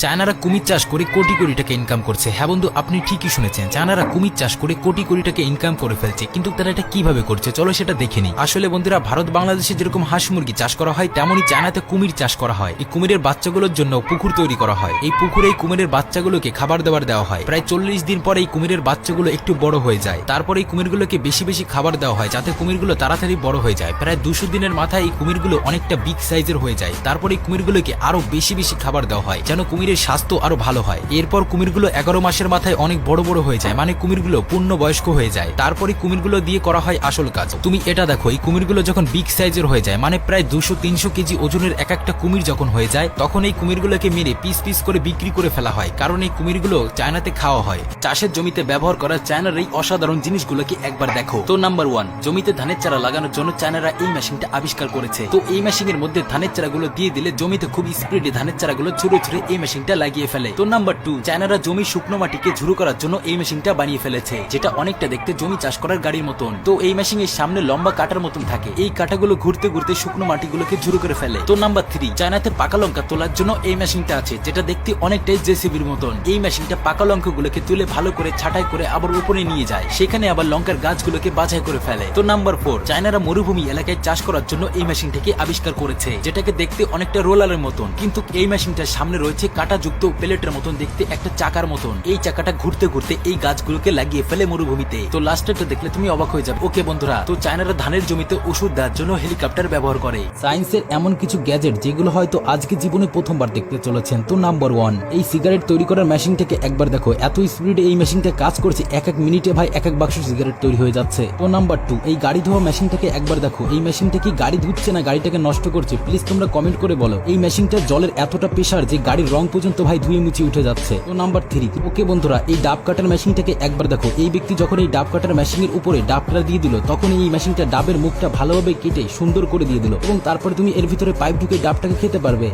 চায়নারা কুমির চাষ করে কোটি কোটি টাকা ইনকাম করছে। হ্যাঁ বন্ধু, আপনি ঠিকই শুনেছেন, চায়নারা কুমির চাষ করে কোটি কোটি টাকা ইনকাম করে ফেলছে। কিন্তু তারা এটা কিভাবে করছে চলো সেটা দেখে নিই। আসলে বন্ধুরা, ভারত বাংলাদেশে যেরকম হাঁস মুরগি চাষ করা হয়, তেমনই চায়নাতে কুমির চাষ করা হয়। এই কুমিরের বাচ্চাগুলোর জন্য পুকুর তৈরি করা হয়। এই পুকুরে এই কুমিরের বাচ্চাগুলোকে খাবার দাবার দেওয়া হয়। প্রায় 40 দিন পরে এই কুমিরের বাচ্চাগুলো একটু বড় হয়ে যায়। তারপরে এই কুমিরগুলোকে বেশি বেশি খাবার দেওয়া হয় যাতে কুমিরগুলো তাড়াতাড়ি বড় হয়ে যায়। প্রায় 200 দিনের মাথায় এই কুমিরগুলো অনেকটা বিগ সাইজের হয়ে যায়। তারপরে এই কুমিরগুলোকে আরো বেশি বেশি খাবার দেওয়া হয় যেন কুমিরের স্বাস্থ্য আরো ভালো হয়। এরপর কুমিরগুলো 11 মাসের মাথায় অনেক বড় বড় হয়ে যায়, মানে কুমিরগুলো পূর্ণ বয়স্ক হয়ে যায়। তারপরে কুমিরগুলো দিয়ে করা হয় আসল কাজ। তুমি এটা দেখো, এই কুমিরগুলো যখন বিগ সাইজের হয়ে যায়, মানে প্রায় 200-300 কেজি ওজনের এক একটা কুমির যখন হয়ে যায়, তখন এই কুমিরগুলোকে মেরে পিস পিস করে বিক্রি করে ফেলা হয়। কারণ এই কুমিরগুলো চায়নাতে খাওয়া হয়। চাষের জমিতে ব্যবহার করা চায়নার এই অসাধারণ জিনিসগুলোকে একবার দেখো। তো নাম্বার 1, জমিতে ধানের চারা লাগানোর জন্য চায়নারা এই মেশিনটা আবিষ্কার করেছে। তো এই মেশিনের মধ্যে ধানের চারাগুলো দিয়ে দিলে জমিতে খুব স্পিডে ধানের চারাগুলো ছুড়ে ছুড়ে এই মেশিনটা লাগিয়ে ফেলে। তো নাম্বার 2, চায়নারা জমির শুকনো মাটিকে ঝুরু করার জন্য এই মেশিনটা বানিয়ে ফেলেছে, যেটা অনেকটা দেখতে জমি চাষ করার গাড়ির মতন। তো এই মেশিনের সামনে লম্বা কাটার মতন থাকে, এই কাটাগুলো ঘুরতে ঘুরতে শুকনো মাটিগুলোকে ঝুরু করে ফেলে। তো নাম্বার 3, চায়নাতে পাকা লঙ্কা তোলার জন্য এই মেশিনটা আছে, যেটা দেখতে অনেকটাই জেসিবির মতন। এই মেশিনটা পাকা লঙ্কাগুলোকে তুলে ভালো করে ছাঁটাই করে আবার উপরে নিয়ে যায়, সেখানে আবার লঙ্কার গাছগুলোকে বাছাই করে ফেলে। তো নাম্বার 4, চায়নারা মরুভূমি এলাকায় চাষ করার জন্য এই মেশিনটাকে আবিষ্কার করেছে, যেটাকে দেখতে অনেকটা রোলারের মতন, কিন্তু এই মেশিনটার সামনে রয়েছে কাঁটাযুক্ত প্লেটের মতন দেখতে একটা চাকার মতন। এই চাকাটা ঘুরতে ঘুরতে এই গাছগুলোকে লাগিয়ে ফেলে মরুভূমিতে। তো লাস্টেরটা দেখলে তুমি অবাক হয়ে যাবে। ওকে বন্ধুরা, তো চায়নারা ধানের জমিতে ওষুধ দেওয়ার জন্য হেলিকপ্টার ব্যবহার করে। সায়েন্সের এমন কিছু গ্যাজেট যেগুলো হয়তো আজকে জীবনে প্রথমবার দেখতে চলেছেন। তো নাম্বার 1, এই সিগারেট তৈরি করার মেশিনটাকে একবার দেখো। এত স্পিডে এই মেশিনটা কাজ করছে, এক এক মিনিটে ভাই এক এক বাক্স সিগারেট তৈরি হয়ে যাচ্ছে। তো নাম্বার 2, এই গাড়ি ধোয়া মেশিনটাকে একবার দেখো। এই মেশিনটা কি গাড়ি ধুচ্ছে না গাড়িটাকে নষ্ট করছে? প্লিজ তোমরা কমেন্ট করে বলো। এই মেশিনটা জলের এতটা প্রেসার যে গাড়ির রং পর্যন্ত ভাই ধুয়ে মুছে উঠে যাচ্ছে। তো নাম্বার 3, ওকে বন্ধুরা, এই ডাব কাটার মেশিনটাকে একবার দেখো। এই ব্যক্তি যখন এই ডাব কাটার মেশিনের উপরে ডাবটা দিয়ে দিল, তখন এই মেশিনটা ডাবের মুখটা ভালোভাবে কেটে সুন্দর করে দিয়ে দিল, এবং তারপরে তুমি এর ভিতরে পাইপ ঢুকে ডাবটাকে খেতে পারবে।